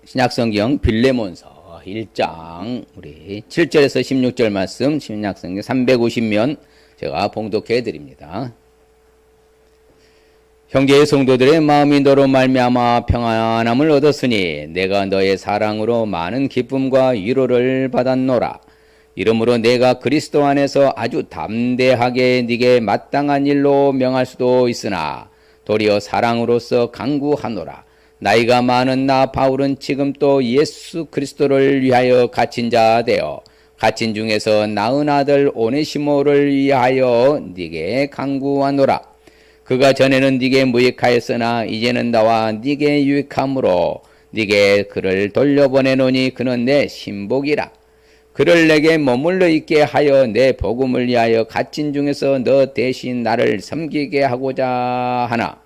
신약성경 빌레몬서 1장 우리 7절에서 16절 말씀 신약성경 350면 제가 봉독해 드립니다. 형제의 성도들의 마음이 너로 말미암아 평안함을 얻었으니 내가 너의 사랑으로 많은 기쁨과 위로를 받았노라. 이러므로 내가 그리스도 안에서 아주 담대하게 네게 마땅한 일로 명할 수도 있으나 도리어 사랑으로서 강구하노라. 나이가 많은 나 바울은 지금 또 예수 그리스도를 위하여 갇힌 자 되어 갇힌 중에서 낳은 아들 오네시모를 위하여 네게 강구하노라. 그가 전에는 네게 무익하였으나 이제는 나와 네게 유익함으로 네게 그를 돌려보내노니 그는 내 신복이라. 그를 내게 머물러 있게 하여 내 복음을 위하여 갇힌 중에서 너 대신 나를 섬기게 하고자 하나.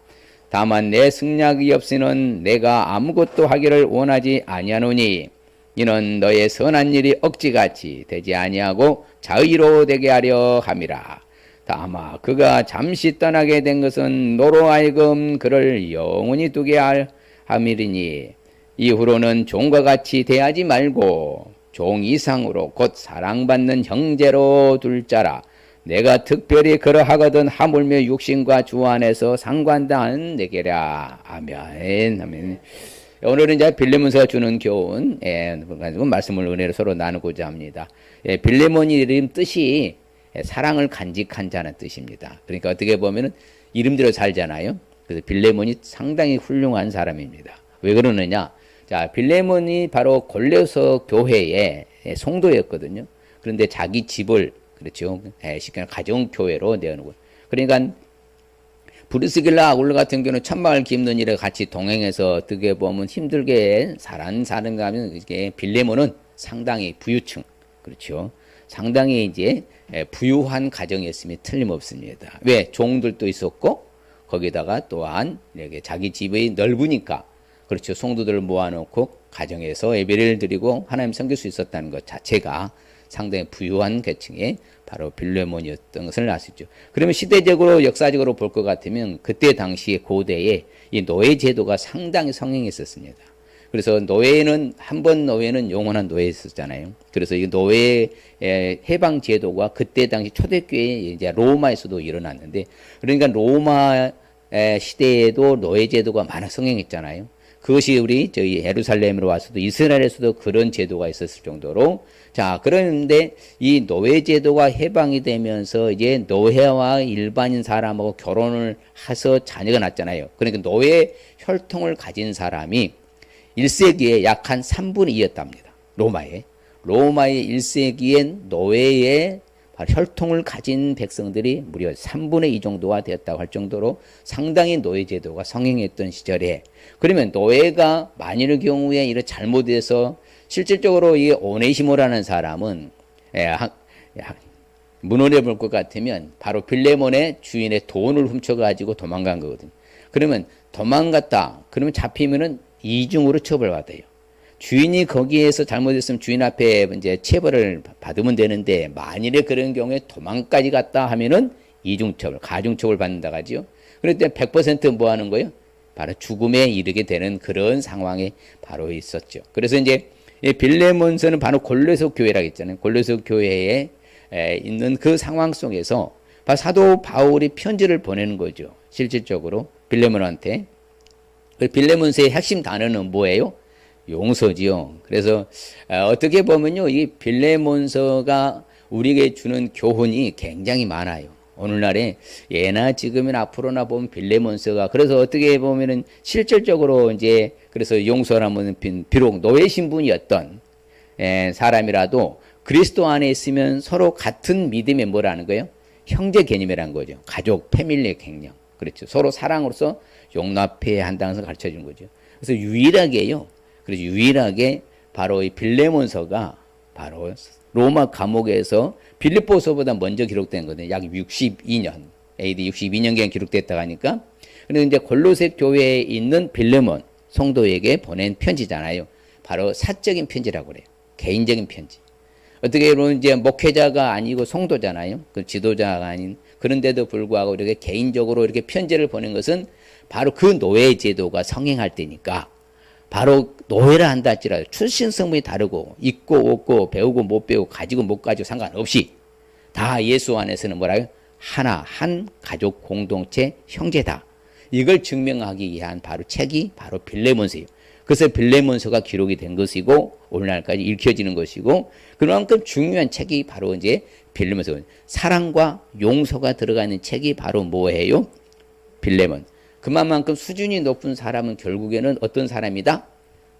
다만 내 승낙이 없이는 내가 아무것도 하기를 원하지 아니하노니 이는 너의 선한 일이 억지같이 되지 아니하고 자의로 되게 하려 함이라. 다만 그가 잠시 떠나게 된 것은 너로 하여금 그를 영원히 두게 함이리니 이후로는 종과 같이 대하지 말고 종 이상으로 곧 사랑받는 형제로 둘 자라. 내가 특별히 그러하거든 하물며 육신과 주 안에서 상관당한 내게라. 아멘. 아멘. 오늘은 이제 빌레몬서가 주는 교훈 가지고 말씀을 은혜로 서로 나누고자 합니다. 빌레몬 이름 뜻이 사랑을 간직한 자는 뜻입니다. 그러니까 어떻게 보면은 이름대로 살잖아요. 그래서 빌레몬이 상당히 훌륭한 사람입니다. 왜 그러느냐? 자, 빌레몬이 바로 골로새 교회의 성도였거든요. 그런데 자기 집을 그렇죠. 쉽게 가정교회로 내어놓고. 그러니까 브리스길라 아굴라 같은 경우는 천막을 깁는 일에 같이 동행해서 어떻게 보면 힘들게 사는 가면 이게 빌레몬은 상당히 부유층. 그렇죠. 상당히 이제 부유한 가정이었음이 틀림없습니다. 왜? 종들도 있었고 거기다가 또한 이렇게 자기 집이 넓으니까 그렇죠. 성도들을 모아놓고 가정에서 예배를 드리고 하나님 섬길 수 있었다는 것 자체가 상당히 부유한 계층의 바로 빌레몬이었던 것을 알 수 있죠. 그러면 시대적으로 역사적으로 볼 것 같으면 그때 당시에 고대에 이 노예 제도가 상당히 성행했었습니다. 그래서 노예는 한 번 노예는 영원한 노예였었잖아요. 그래서 이 노예 해방 제도가 그때 당시 초대교회 이제 로마에서도 일어났는데 그러니까 로마 시대에도 노예 제도가 많아 성행했잖아요. 그것이 우리 저희 예루살렘으로 와서도 이스라엘에서도 그런 제도가 있었을 정도로 자 그런데 이 노예 제도가 해방이 되면서 이제 노예와 일반인 사람하고 결혼을 해서 자녀가 났잖아요. 그러니까 노예 혈통을 가진 사람이 1세기에 약 한 3분의 2였답니다. 로마의 1세기엔 노예의 혈통을 가진 백성들이 무려 3분의 2 정도가 되었다고 할 정도로 상당히 노예 제도가 성행했던 시절에 그러면 노예가 만일의 경우에 이런 잘못해서 실질적으로 이 오네시모라는 사람은 문헌에 볼 것 같으면 바로 빌레몬의 주인의 돈을 훔쳐가지고 도망간 거거든요. 그러면 도망갔다. 그러면 잡히면은 이중으로 처벌받아요. 주인이 거기에서 잘못했으면 주인 앞에 이제 체벌을 받으면 되는데 만일에 그런 경우에 도망까지 갔다 하면은 이중처벌, 가중처벌 받는다 하지요. 그럴 때 100% 하는 거예요? 바로 죽음에 이르게 되는 그런 상황이 바로 있었죠. 그래서 이제 빌레몬서는 바로 골로새 교회라고 했잖아요. 골로새 교회에 있는 그 상황 속에서 사도 바울이 편지를 보내는 거죠. 실질적으로 빌레몬한테. 빌레몬서의 핵심 단어는 뭐예요? 용서지요. 그래서 어떻게 보면요, 이 빌레몬서가 우리에게 주는 교훈이 굉장히 많아요. 오늘날에 예나 지금이나 앞으로나 보면 빌레몬서가 그래서 어떻게 보면은 실질적으로 이제 그래서 용서라면 비록 노예 신분이었던 사람이라도 그리스도 안에 있으면 서로 같은 믿음의 뭐라는 거예요? 형제 개념이라는 거죠. 가족, 패밀리 개념. 그렇죠. 서로 사랑으로서 용납해야 한다는 것을 가르쳐 주는 거죠. 그래서 유일하게요. 그래서 유일하게 바로 이 빌레몬서가 바로 로마 감옥에서 빌립보서보다 먼저 기록된 거거든요. 약 62년, AD 62년경에 기록됐다고 하니까. 그런데 이제 골로새 교회에 있는 빌레몬 성도에게 보낸 편지잖아요. 바로 사적인 편지라고 그래요. 개인적인 편지. 어떻게 보면 이제 목회자가 아니고 성도잖아요. 그 지도자가 아닌. 그런데도 불구하고 이렇게 개인적으로 이렇게 편지를 보낸 것은 바로 그 노예 제도가 성행할 때니까 바로 노예를 한다 할지라도 출신 성분이 다르고 있고 없고 배우고 못 배우고 가지고 못 가지고 상관없이 다 예수 안에서는 뭐라요? 하나, 한 가족 공동체 형제다. 이걸 증명하기 위한 바로 책이 바로 빌레몬서예요. 그래서 빌레몬서가 기록이 된 것이고 오늘날까지 읽혀지는 것이고 그만큼 중요한 책이 바로 이제 빌레몬서. 사랑과 용서가 들어가 있는 책이 바로 뭐예요? 빌레몬. 그만큼 수준이 높은 사람은 결국에는 어떤 사람이다?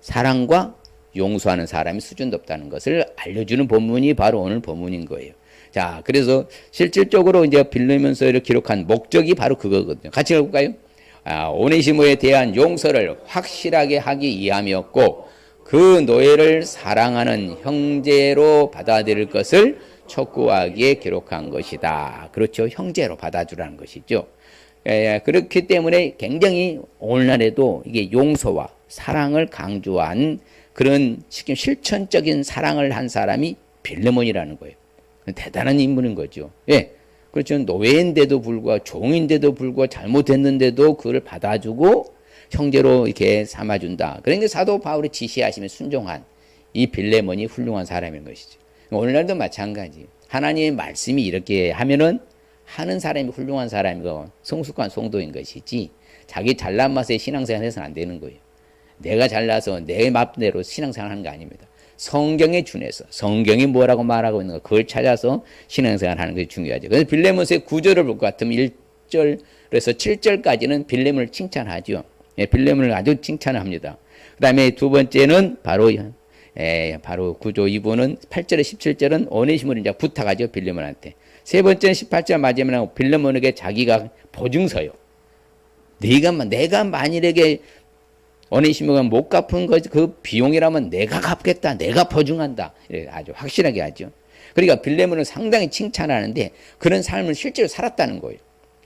사랑과 용서하는 사람이 수준 높다는 것을 알려주는 본문이 바로 오늘 본문인 거예요. 자, 그래서 실질적으로 이제 빌레몬서를 기록한 목적이 바로 그거거든요. 같이 읽어볼까요? 오네시모에 대한 용서를 확실하게 하기 위함이었고 그 노예를 사랑하는 형제로 받아들일 것을 촉구하기에 기록한 것이다. 그렇죠. 형제로 받아주라는 것이죠. 그렇기 때문에 굉장히 오늘날에도 이게 용서와 사랑을 강조한 그런 실천적인 사랑을 한 사람이 빌레몬이라는 거예요. 대단한 인물인 거죠. 예. 그렇죠. 노예인데도 불구하고 종인데도 불구하고 잘못했는데도 그를 받아주고 형제로 이렇게 삼아준다. 그러니까 사도 바울이 지시하시면 순종한 이 빌레몬이 훌륭한 사람인 것이죠. 오늘날도 마찬가지. 하나님의 말씀이 이렇게 하면은 하는 사람이 훌륭한 사람이고 성숙한 성도인 것이지 자기 잘난 맛에 신앙생활 해서는 안 되는 거예요. 내가 잘나서 내 맘대로 신앙생활 하는 거 아닙니다. 성경에 준해서 성경이 뭐라고 말하고 있는 거 그걸 찾아서 신앙생활 하는 것이 중요하죠. 그래서 빌레몬서의 구절을 볼 것 같으면 1절에서 7절까지는 빌레몬을 칭찬하죠. 예, 빌레몬을 아주 칭찬을 합니다. 그 다음에 두 번째는 바로 구조 2부는 8절에 17절은 오네시모를 이제 부탁하죠. 빌레몬한테. 세 번째는 18절 마지막에 빌레몬에게 자기가 보증서요. 내가 만일에게 오네시모가 못 갚은 그 비용이라면 내가 갚겠다. 내가 보증한다. 아주 확실하게 하죠. 그러니까 빌레몬을 상당히 칭찬하는데 그런 삶을 실제로 살았다는 거예요.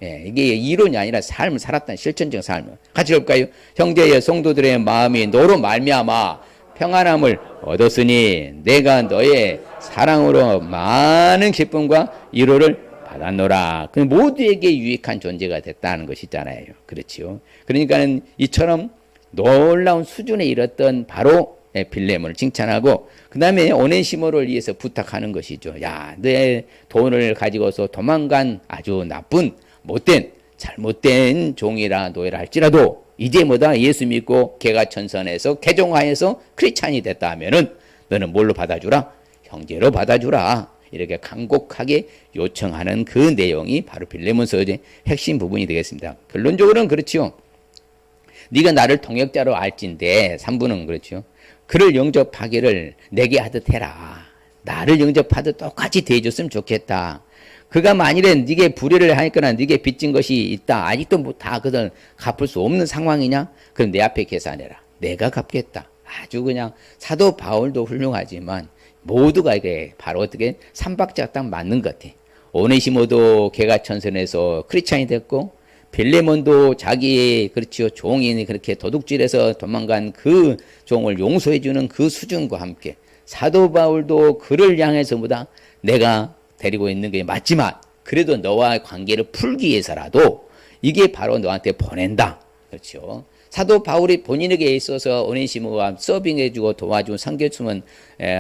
예, 이게 이론이 아니라 삶을 살았다는 실천적 삶을. 같이 볼까요? 형제의 성도들의 마음이 너로 말미암아 평안함을 얻었으니 내가 너의 사랑으로 많은 기쁨과 위로를 받았노라. 그 모두에게 유익한 존재가 됐다는 것이잖아요. 그렇죠. 그러니까는 이처럼 놀라운 수준에 이뤘던 바로 빌레몬을 칭찬하고 그 다음에 오네시모를 위해서 부탁하는 것이죠. 야, 내 돈을 가지고서 도망간 아주 나쁜 못된 잘못된 종이라 노예라 할지라도 이제 뭐다 예수 믿고 개가천선해서 개종하여서 크리스찬이 됐다 하면은 너는 뭘로 받아주라? 형제로 받아주라. 이렇게 간곡하게 요청하는 그 내용이 바로 빌레몬서의 핵심 부분이 되겠습니다. 결론적으로는 그렇죠. 네가 나를 통역자로 알진대 3부는 그렇죠. 그를 영접하기를 내게 하듯 해라. 나를 영접하듯 똑같이 대해줬으면 좋겠다. 그가 만일에 네게 불의를 하니까 네게 빚진 것이 있다. 아직도 뭐 다 그들 갚을 수 없는 상황이냐? 그럼 내 앞에 계산해라. 내가 갚겠다. 아주 그냥 사도 바울도 훌륭하지만 모두가 이게 바로 어떻게 삼박자가 딱 맞는 것 같아. 오네시모도 개가천선에서 크리스찬이 됐고 빌레몬도 자기의 그렇죠 종인이 그렇게 도둑질해서 도망간 그 종을 용서해주는 그 수준과 함께 사도 바울도 그를 향해서 보다 내가 데리고 있는 게 맞지만 그래도 너와 관계를 풀기 위해서라도 이게 바로 너한테 보낸다. 그렇죠. 사도 바울이 본인에게 있어서 오네시모와 서빙해주고 도와주고 상계주면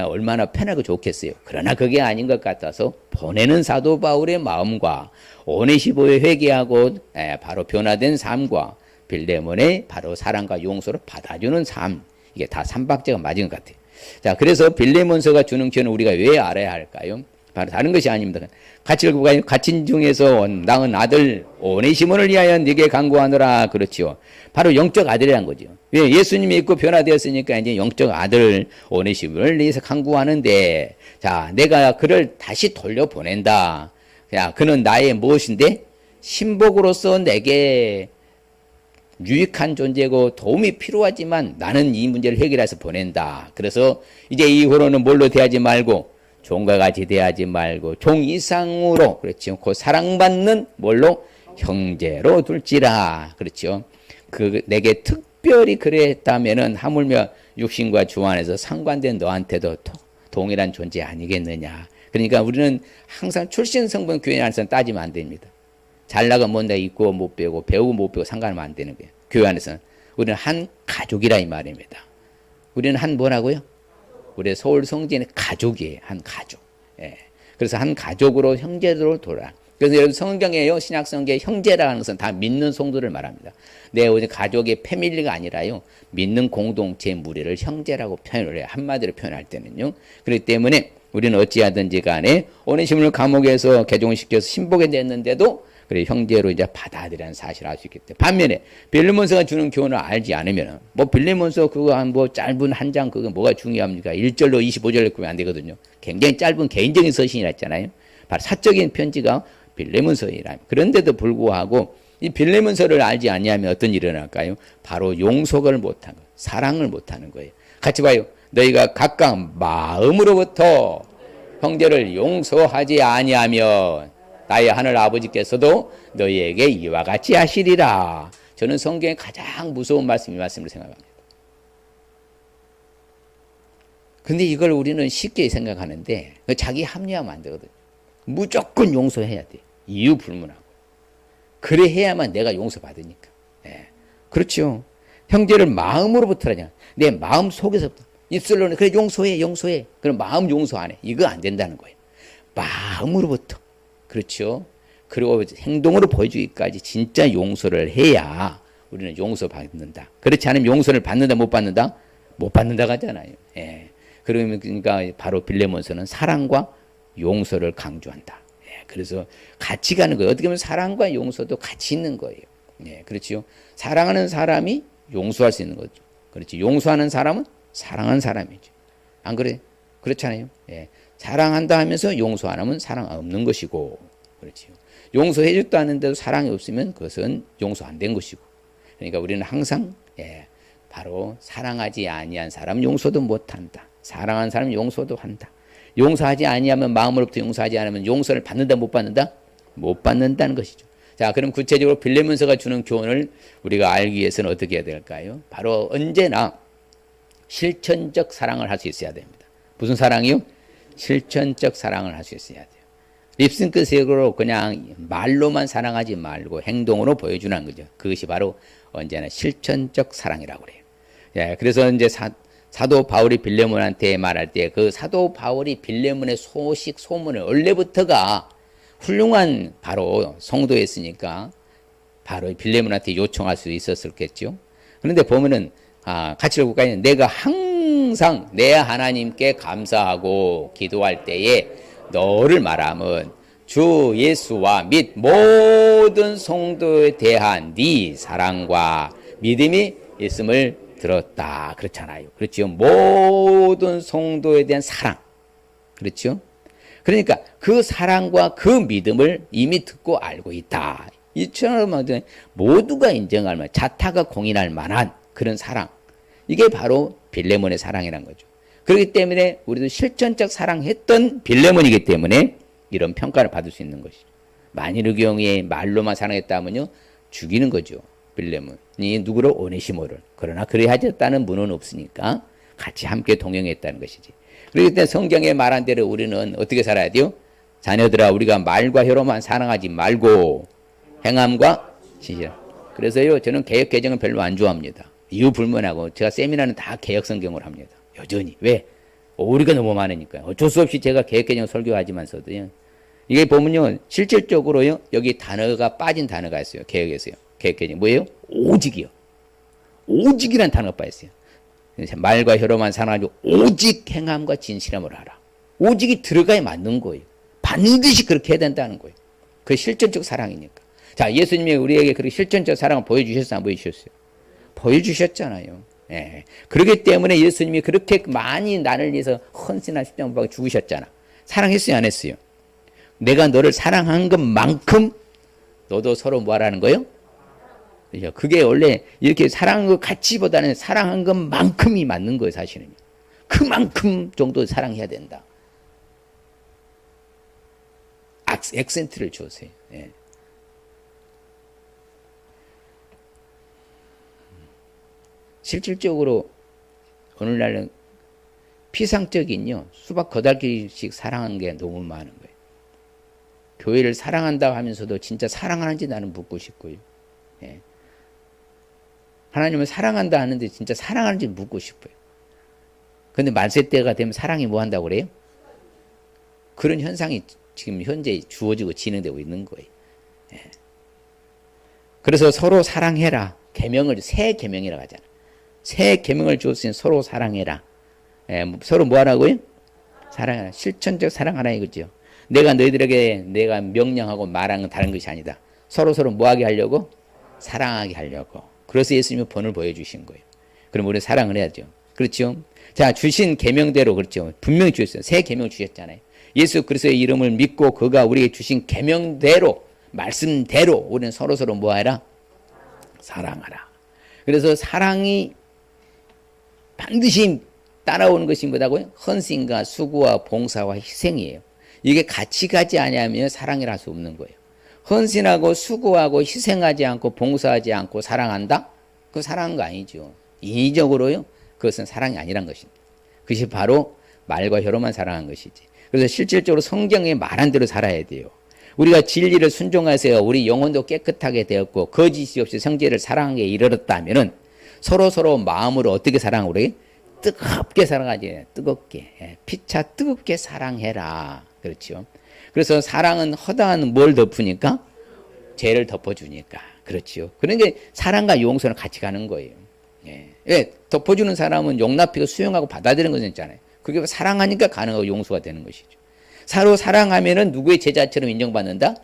얼마나 편하고 좋겠어요. 그러나 그게 아닌 것 같아서 보내는 사도 바울의 마음과 오네시모의 회개하고 바로 변화된 삶과 빌레몬의 바로 사랑과 용서를 받아주는 삶 이게 다 삼박자가 맞은 것 같아요. 자, 그래서 빌레몬서가 주는 교훈을 우리가 왜 알아야 할까요? 바로 다른 것이 아닙니다. 같이 읽어볼까요? 갇힌 중에서 낳은 아들 오네시모를 위하여 네게 간구하노라. 그렇지요. 바로 영적 아들이란 거죠. 왜? 예수님이 있고 변화되었으니까 이제 영적 아들 오네시모를 위해서 간구하는데 자, 내가 그를 다시 돌려보낸다. 야, 그는 나의 무엇인데? 신복으로서 내게 유익한 존재고 도움이 필요하지만 나는 이 문제를 해결해서 보낸다. 그래서 이제 이후로는 뭘로 대하지 말고 종과 같이 대하지 말고 종 이상으로 그렇죠. 그 사랑받는 뭘로 형제로 둘지라. 그렇죠. 그 내게 특별히 그랬다면은 하물며 육신과 주 안에서 상관된 너한테도 동일한 존재 아니겠느냐. 그러니까 우리는 항상 출신 성분 교회 안에서는 따지면 안 됩니다. 잘나가 뭔가 있고 못 배우고 배우고 못 배우고 상관하면 안 되는 거예요. 교회 안에서는 우리는 한 가족이라 이 말입니다. 우리는 한 뭐라고요? 우리 서울 성지는 가족이에요. 한 가족. 예. 그래서 한 가족으로 형제로 돌아. 그래서 여러분 성경에요. 신약 성경에 형제라는 것은 다 믿는 성도를 말합니다. 내 가족의 패밀리가 아니라요. 믿는 공동체 무리를 형제라고 표현을 해요. 한마디로 표현할 때는요. 그렇기 때문에 우리는 어찌하든지 간에 오네시모를 감옥에서 개종시켜서 신복이 됐는데도 그래 형제로 이제 받아들이는 사실을 알 수 있기 때문에 반면에 빌레몬서가 주는 교훈을 알지 않으면 뭐 빌레몬서 그거 한 뭐 짧은 한 장 그거 뭐가 중요합니까? 1절로 25절로 보면 안 되거든요. 굉장히 짧은 개인적인 서신이라 했잖아요. 바로 사적인 편지가 빌레몬서이라. 그런데도 불구하고 이 빌레몬서를 알지 않냐면 어떤 일이 일어날까요? 바로 용서를 못하는 거예요. 사랑을 못하는 거예요. 같이 봐요. 너희가 각각 마음으로부터 형제를 용서하지 아니하면 나의 하늘 아버지께서도 너희에게 이와 같이 하시리라. 저는 성경의 가장 무서운 말씀이 말씀을 생각합니다. 근데 이걸 우리는 쉽게 생각하는데 자기 합리화하면 안 되거든요. 무조건 용서해야 돼. 이유 불문하고. 그래 해야만 내가 용서받으니까. 네. 그렇죠. 형제를 마음으로부터 하냐. 내 마음 속에서부터. 입술로는 그래 용서해. 그럼 마음 용서 안 해. 이거 안 된다는 거예요. 마음으로부터. 그렇죠. 그리고 행동으로 보여주기까지 진짜 용서를 해야 우리는 용서받는다. 그렇지 않으면 용서를 받는다 못 받는다? 못 받는다고 하잖아요. 예. 그러니까 바로 빌레몬서는 사랑과 용서를 강조한다. 예. 그래서 같이 가는 거예요. 어떻게 보면 사랑과 용서도 같이 있는 거예요. 예. 그렇죠. 사랑하는 사람이 용서할 수 있는 거죠. 그렇지. 용서하는 사람은 사랑하는 사람이죠. 안 그래? 그렇잖아요. 예. 사랑한다 하면서 용서 안 하면 사랑 없는 것이고, 그렇지요. 용서해줬다 하는데도 사랑이 없으면 그것은 용서 안 된 것이고. 그러니까 우리는 항상 바로 사랑하지 아니한 사람 용서도 못한다. 사랑하는 사람 용서도 한다. 용서하지 아니하면 마음으로부터 용서하지 않으면 용서를 받는다 못 받는다? 못 받는다는 것이죠. 자, 그럼 구체적으로 빌레몬서가 주는 교훈을 우리가 알기 위해서는 어떻게 해야 될까요? 바로 언제나 실천적 사랑을 할 수 있어야 됩니다. 무슨 사랑이요? 실천적 사랑을 할 수 있어야 돼요. 립싱크식으로 그냥 말로만 사랑하지 말고 행동으로 보여주는 거죠. 그것이 바로 언제나 실천적 사랑이라고 그래요. 예, 그래서 이제 사도 바울이 빌레몬한테 말할 때 그 사도 바울이 빌레몬의 소문을 원래부터가 훌륭한 바로 성도였으니까 바로 빌레몬한테 요청할 수 있었겠죠. 그런데 보면은 같이 읽을까요? 내가 항상 내 하나님께 감사하고 기도할 때에 너를 말하면 주 예수와 및 모든 성도에 대한 네 사랑과 믿음이 있음을 들었다. 그렇잖아요. 그렇죠. 모든 성도에 대한 사랑. 그렇죠. 그러니까 그 사랑과 그 믿음을 이미 듣고 알고 있다. 이처럼 모두가 인정할 만한 자타가 공인할 만한 그런 사랑. 이게 바로 빌레몬의 사랑이라는 거죠. 그렇기 때문에 우리도 실천적 사랑했던 빌레몬이기 때문에 이런 평가를 받을 수 있는 것이죠. 만일 그 경우에 말로만 사랑했다면요 죽이는 거죠. 빌레몬이 누구를? 오네시모를. 그러나 그래야 하겠다는 문은 없으니까 같이 함께 동행했다는 것이지. 그렇기 때문에 성경에 말한 대로 우리는 어떻게 살아야 돼요? 자녀들아 우리가 말과 혀로만 사랑하지 말고 행함과 진실. 그래서요 저는 개역 개정을 별로 안 좋아합니다. 이유 불문하고 제가 세미나는 다 개역 성경으로 합니다. 여전히. 왜? 오류가 너무 많으니까요. 어쩔 수 없이 제가 개역 개정 설교하지만서도요. 이게 보면요 실질적으로요 여기 단어가 빠진 단어가 있어요. 개역에서요. 개역 개정 뭐예요? 오직이요. 오직이라는 단어가 빠졌어요. 말과 혀로만 사랑하고 오직 행함과 진실함을 하라. 오직이 들어가야 맞는 거예요. 반드시 그렇게 해야 된다는 거예요. 그 실전적 사랑이니까. 자, 예수님이 우리에게 그렇게 실전적 사랑을 보여주셨어요? 안 보여주셨어요? 보여주셨잖아요. 예. 그렇기 때문에 예수님이 그렇게 많이 나를 위해서 헌신한 십자가에 죽으셨잖아. 사랑했어요? 안 했어요? 내가 너를 사랑한 것만큼 너도 서로 뭐 하라는 거예요? 그게 원래 이렇게 사랑한 것 같이보다는 사랑한 것만큼이 맞는 거예요, 사실은. 그만큼 정도 사랑해야 된다. 액센트를 주세요. 예. 실질적으로 오늘날은 피상적인요 수박 거달기씩 사랑하는 게 너무 많은 거예요. 교회를 사랑한다 하면서도 진짜 사랑하는지 나는 묻고 싶고요. 예. 하나님을 사랑한다 하는데 진짜 사랑하는지 묻고 싶어요. 근데 말세 때가 되면 사랑이 뭐 한다고 그래요? 그런 현상이 지금 현재 주어지고 진행되고 있는 거예요. 예. 그래서 서로 사랑해라. 새 계명이라고 하잖아. 새 계명을 주었으니 서로 사랑해라. 예, 서로 뭐 하라고요? 사랑하라. 실천적 사랑하라 이거죠. 내가 너희들에게 내가 명령하고 말하는 건 다른 것이 아니다. 서로 뭐 하게 하려고? 사랑하게 하려고. 그래서 예수님이 본을 보여주신 거예요. 그럼 우리는 사랑을 해야죠. 그렇죠? 자, 주신 계명대로 그렇죠. 분명히 주셨어요. 새 계명을 주셨잖아요. 예수 그리스도의 이름을 믿고 그가 우리에게 주신 계명대로 말씀대로 우리는 서로 뭐 해라? 사랑하라. 그래서 사랑이 반드시 따라오는 것이 뭐다고요? 헌신과 수고와 봉사와 희생이에요. 이게 같이 가지 않으면 사랑이라 할 수 없는 거예요. 헌신하고 수고하고 희생하지 않고 봉사하지 않고 사랑한다? 그거 사랑한 거 아니죠. 인위적으로요? 그것은 사랑이 아니란 것입니다. 그것이 바로 말과 혀로만 사랑한 것이지. 그래서 실질적으로 성경에 말한 대로 살아야 돼요. 우리가 진리를 순종해서 우리 영혼도 깨끗하게 되었고 거짓이 없이 성제를 사랑하게 이르렀다면은 서로 마음으로 어떻게 사랑하고 그래? 뜨겁게 사랑하지. 뜨겁게. 피차 뜨겁게 사랑해라. 그렇죠. 그래서 사랑은 허다한 뭘 덮으니까? 죄를 덮어주니까. 그렇죠. 그러니까 사랑과 용서는 같이 가는 거예요. 예. 덮어주는 사람은 용납하고 수용하고 받아들이는 것은 있잖아요. 그게 사랑하니까 가능하고 용서가 되는 것이죠. 서로 사랑하면은 누구의 제자처럼 인정받는다?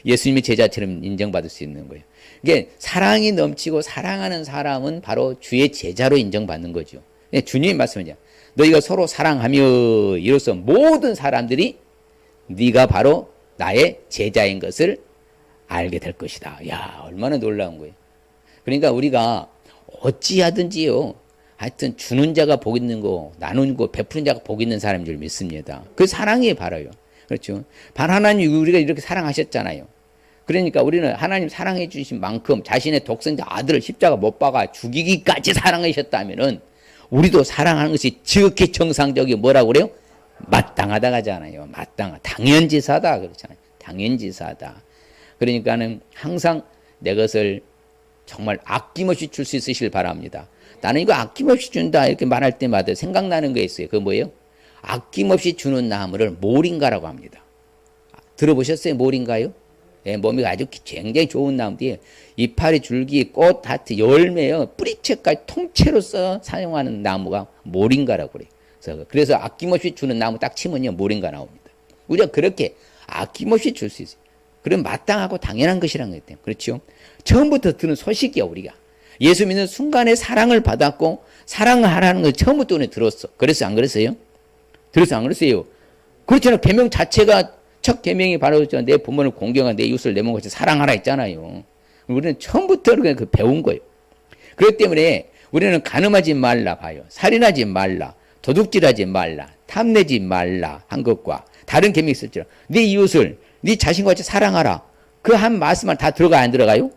예수님의 제자처럼 인정받을 수 있는 거예요. 이게 사랑이 넘치고 사랑하는 사람은 바로 주의 제자로 인정받는 거죠. 주님이 말씀하죠. 너희가 서로 사랑하며 이로써 모든 사람들이 네가 바로 나의 제자인 것을 알게 될 것이다. 야, 얼마나 놀라운 거예요. 그러니까 우리가 어찌하든지요. 하여튼 주는 자가 복 있는 거, 나누는 거, 베푸는 자가 복 있는 사람인 줄 믿습니다. 그 사랑이 바라요. 그렇죠. 하나님 우리가 이렇게 사랑하셨잖아요. 그러니까 우리는 하나님 사랑해 주신 만큼 자신의 독생자 아들을 십자가 못 박아 죽이기까지 사랑하셨다면은 우리도 사랑하는 것이 지극히 정상적이 뭐라고 그래요? 마땅하다 하잖아요. 당연지사다 그렇잖아요. 당연지사다. 그러니까는 항상 내 것을 정말 아낌없이 줄 수 있으실 바랍니다. 나는 이거 아낌없이 준다 이렇게 말할 때마다 생각나는 게 있어요. 그거 뭐예요? 아낌없이 주는 나무를 모링가라고 합니다. 들어보셨어요? 모링가요? 예, 몸이 아주 굉장히 좋은 나무인데 이파리, 줄기, 꽃, 하트, 열매요. 뿌리채까지 통째로서 사용하는 나무가 모링가라고 그래요. 그래서 아낌없이 주는 나무 딱 치면요. 모링가 나옵니다. 우리가 그렇게 아낌없이 줄 수 있어요. 그럼 마땅하고 당연한 것이라는 거예요. 그렇죠? 처음부터 들은 소식이야 우리가. 예수 믿는 순간에 사랑을 받았고 사랑하라는 걸 처음부터 우리는 들었어. 그래서 안 그랬어요? 들었어 안 그랬어요? 그렇잖아요. 계명 자체가 첫 계명이 바로 내 부모를 공경하고 내 이웃을 내 몸같이 사랑하라 했잖아요. 우리는 처음부터 그 배운 거예요. 그렇기 때문에 우리는 간음하지 말라 봐요. 살인하지 말라. 도둑질하지 말라. 탐내지 말라 한 것과 다른 계명이 있을지라. 네 이웃을 네 자신과 같이 사랑하라. 그 한 말씀만 다 들어가 안 들어가요?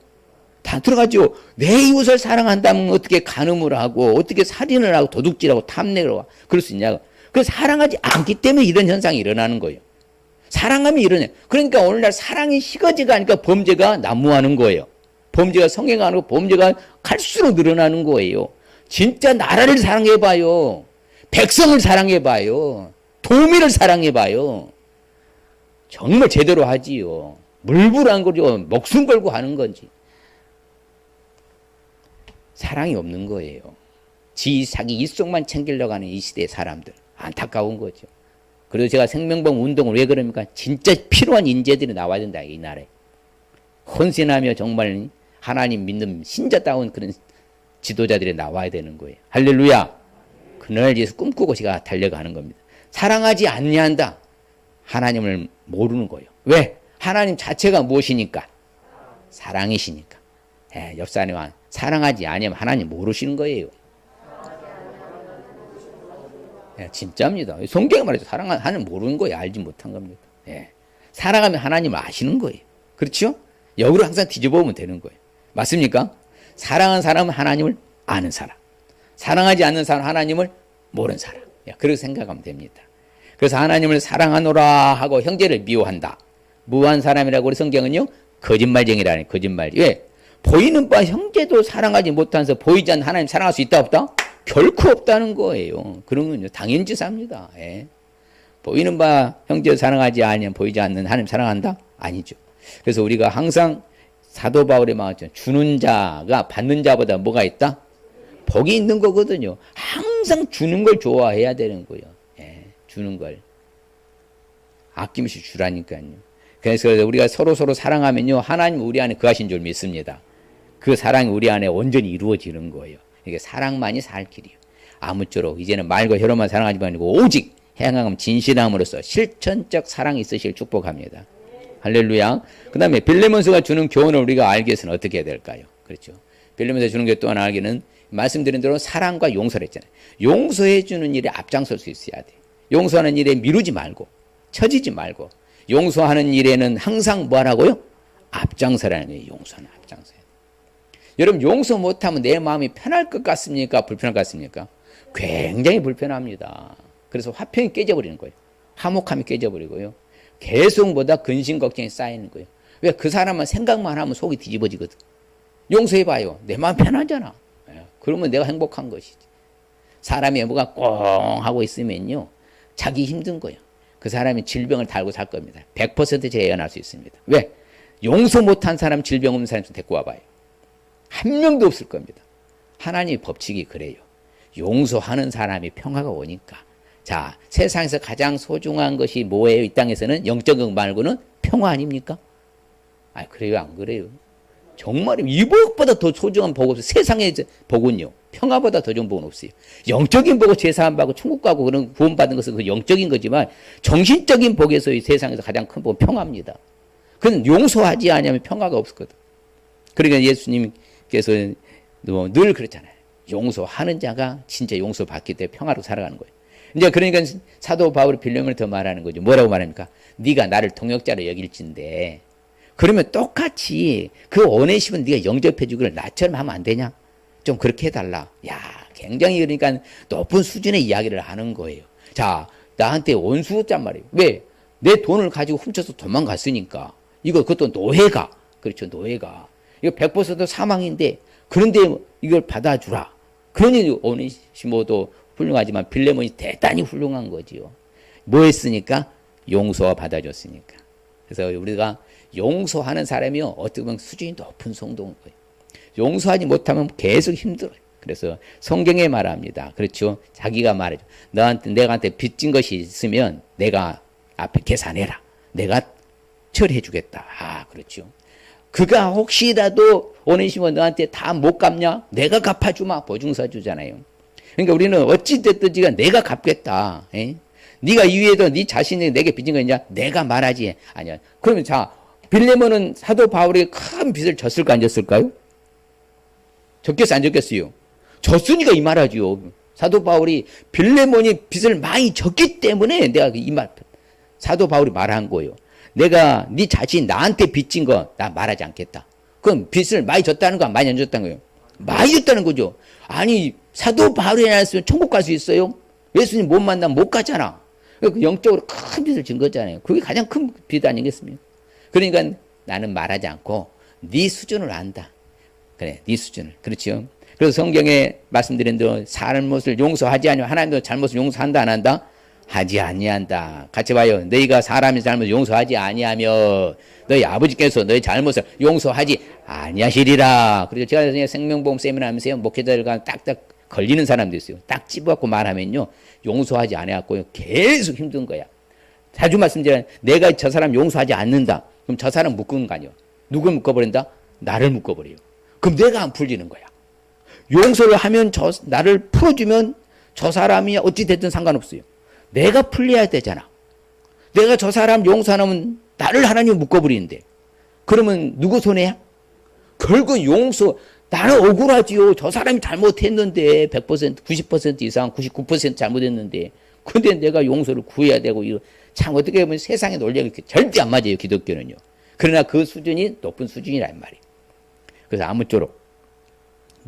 다 들어가죠. 내 이웃을 사랑한다면 어떻게 간음을 하고 어떻게 살인을 하고 도둑질하고 탐내를 하고 그럴 수 있냐고. 그 사랑하지 않기 때문에 이런 현상이 일어나는 거예요. 사랑하면 이러네. 그러니까 오늘날 사랑이 식어지가 하니까 범죄가 난무하는 거예요. 범죄가 성행하고 범죄가 갈수록 늘어나는 거예요. 진짜 나라를 사랑해봐요. 백성을 사랑해봐요. 도민을 사랑해봐요. 정말 제대로 하지요. 물불안 거죠. 목숨 걸고 하는 건지. 사랑이 없는 거예요. 지 자기 이속만 챙기려고 하는 이 시대의 사람들. 안타까운 거죠. 그래서 제가 생명봉 운동을 왜 그럽니까? 진짜 필요한 인재들이 나와야 된다, 이 나라에. 헌신하며 정말 하나님 믿는 신자다운 그런 지도자들이 나와야 되는 거예요. 할렐루야. 그날 위해서 꿈꾸고 제가 달려가는 겁니다. 사랑하지 않냐한다. 하나님을 모르는 거예요. 왜? 하나님 자체가 무엇이니까? 사랑이시니까. 옆 사람이 사랑하지 않으면 하나님 모르시는 거예요. 진짜입니다. 성경에 말해서 하나님 모르는 거예요. 알지 못한 겁니다. 사랑하면 하나님을 아시는 거예요. 그렇죠? 역으로 항상 뒤집어보면 되는 거예요. 맞습니까? 사랑하는 사람은 하나님을 아는 사람. 사랑하지 않는 사람은 하나님을 모르는 사람. 그렇게 생각하면 됩니다. 그래서 하나님을 사랑하노라 하고 형제를 미워한다. 무한 사람이라고 우리 성경은요. 거짓말쟁이라는 거짓말. 왜? 보이는 바 형제도 사랑하지 못하면서 보이지 않는 하나님 사랑할 수 있다 없다? 결코 없다는 거예요. 그런 건요, 당연지사입니다. 예. 보이는 바 형제 사랑하지 아니면 보이지 않는 하나님 사랑한다? 아니죠. 그래서 우리가 항상 사도 바울의 말처럼 주는 자가 받는 자보다 뭐가 있다? 복이 있는 거거든요. 항상 주는 걸 좋아해야 되는 거예요. 예, 주는 걸. 아낌없이 주라니까요. 그래서 우리가 서로 사랑하면요, 하나님 우리 안에 거하신 줄 믿습니다. 그 사랑이 우리 안에 온전히 이루어지는 거예요. 이게 사랑만이 살 길이에요. 아무쪼록 이제는 말과 혀로만 사랑하지 말고 오직 행함 진실함으로써 실천적 사랑이 있으실 축복합니다. 할렐루야. 그 다음에 빌레몬서가 주는 교훈을 우리가 알기 위해서는 어떻게 해야 될까요? 그렇죠. 빌레몬서가 주는 게 또 하나 알기는 말씀드린 대로 사랑과 용서를 했잖아요. 용서해 주는 일에 앞장설 수 있어야 돼요. 용서하는 일에 미루지 말고 처지지 말고 용서하는 일에는 항상 뭐 하라고요? 앞장서라는 거예요. 용서는 앞장서야 돼요. 여러분 용서 못하면 내 마음이 편할 것 같습니까? 불편할 것 같습니까? 굉장히 불편합니다. 그래서 화평이 깨져버리는 거예요. 화목함이 깨져버리고요. 계속 보다 근심 걱정이 쌓이는 거예요. 왜? 그 사람만 생각만 하면 속이 뒤집어지거든. 용서해봐요. 내 마음 편하잖아. 그러면 내가 행복한 것이지. 사람이 뭐가 꽁 하고 있으면요, 자기 힘든 거예요. 그 사람이 질병을 달고 살 겁니다. 100% 예언할 수 있습니다. 왜? 용서 못한 사람, 질병 없는 사람 좀 데리고 와봐요. 한 명도 없을 겁니다. 하나님의 법칙이 그래요. 용서하는 사람이 평화가 오니까. 자, 세상에서 가장 소중한 것이 뭐예요? 이 땅에서는 영적인 것 말고는 평화 아닙니까? 아, 그래요? 안 그래요? 정말 이복보다 더 소중한 복 없어요. 세상의 복은요, 평화보다 더 좋은 복은 없어요. 영적인 복은 제사함 받고 천국 가고 그런 구원받는 것은 그 영적인 거지만 정신적인 복에서 이 세상에서 가장 큰 복은 평화입니다. 그건 용서하지 않으면 평화가 없거든. 그러니까 예수님께서 늘 그랬잖아요. 용서하는 자가 진짜 용서받기 때문에 평화로 살아가는 거예요. 이제 그러니까 사도 바울이 빌레몬을 더 말하는 거죠. 뭐라고 말합니까? 네가 나를 동역자로 여길진데, 그러면 똑같이 그 오네시몬 네가 영접해 주기를 나처럼 하면 안 되냐? 좀 그렇게 해달라. 야, 굉장히 그러니까 높은 수준의 이야기를 하는 거예요. 자, 나한테 원수였단 말이에요. 왜? 내 돈을 가지고 훔쳐서 도망갔으니까. 그것도 노예가. 그렇죠, 노예가. 이거 100% 사망인데, 그런데 이걸 받아주라. 그러니 오네시모도 훌륭하지만 빌레몬이 대단히 훌륭한 거지요. 뭐 했으니까? 용서와 받아줬으니까. 그래서 우리가 용서하는 사람이요, 어떻게 보면 수준이 높은 성도인 거예요. 용서하지 못하면 계속 힘들어요. 그래서 성경에 말합니다. 그렇죠. 자기가 말해줘. 내가한테 빚진 것이 있으면 내가 앞에 계산해라. 내가 처리해 주겠다. 아, 그렇죠. 그가 혹시라도 오네시모 너한테 다 못 갚냐? 내가 갚아주마. 보증서 주잖아요. 그러니까 우리는 어찌됐든 내가 갚겠다. 에? 네가 이후에도 네 자신이 내게 빚진 거 있냐? 내가 말하지. 아니야. 그러면 자, 빌레몬은 사도 바울에게 큰 빚을 졌을까 안 졌을까요? 졌겠어 안 졌겠어요? 졌으니까 이 말하지요. 사도 바울이 빌레몬이 빚을 많이 졌기 때문에 내가 이 말, 사도 바울이 말한 거예요. 내가 네 자신 나한테 빚진 거 나 말하지 않겠다. 그럼 빚을 많이 졌다는 거 많이 안 졌다는 거예요? 많이 졌다는 거죠. 아니 사도 바울이 아니었으면 천국 갈 수 있어요? 예수님 못 만나면 못 가잖아. 영적으로 큰 빚을 진 거잖아요. 그게 가장 큰 빚 아니겠습니까? 그러니까 나는 말하지 않고 네 수준을 안다. 그래, 네 수준을. 그렇죠. 그래서 성경에 말씀드린 대로 잘못을 용서하지 아니하면 하나님도 잘못을 용서한다 안 한다? 하지 아니한다. 같이 봐요. 너희가 사람의 잘못을 용서하지 아니하며 너희 아버지께서 너희 잘못을 용서하지 아니하시리라. 그리고 제가 생명보험 세미나 하면서요, 목회자들과 딱딱 걸리는 사람도 있어요. 딱 집어갖고 말하면요, 용서하지 않아갖고요, 계속 힘든 거야. 자주 말씀드려요. 내가 저 사람 용서하지 않는다. 그럼 저 사람 묶은 거 아니에요. 누굴 묶어버린다? 나를 묶어버려요. 그럼 내가 안 풀리는 거야. 용서를 하면 나를 풀어주면 저 사람이 어찌됐든 상관없어요. 내가 풀려야 되잖아. 내가 저 사람 용서 안 하면 나를 하나님 묶어버리는데. 그러면 누구 손해야? 결국 용서, 나는 억울하지요. 저 사람이 잘못했는데 100%, 90% 이상 99% 잘못했는데. 근데 내가 용서를 구해야 되고, 이거 참 어떻게 보면 세상의 논리가 절대 안 맞아요, 기독교는요. 그러나 그 수준이 높은 수준이란 말이에요. 그래서 아무쪼록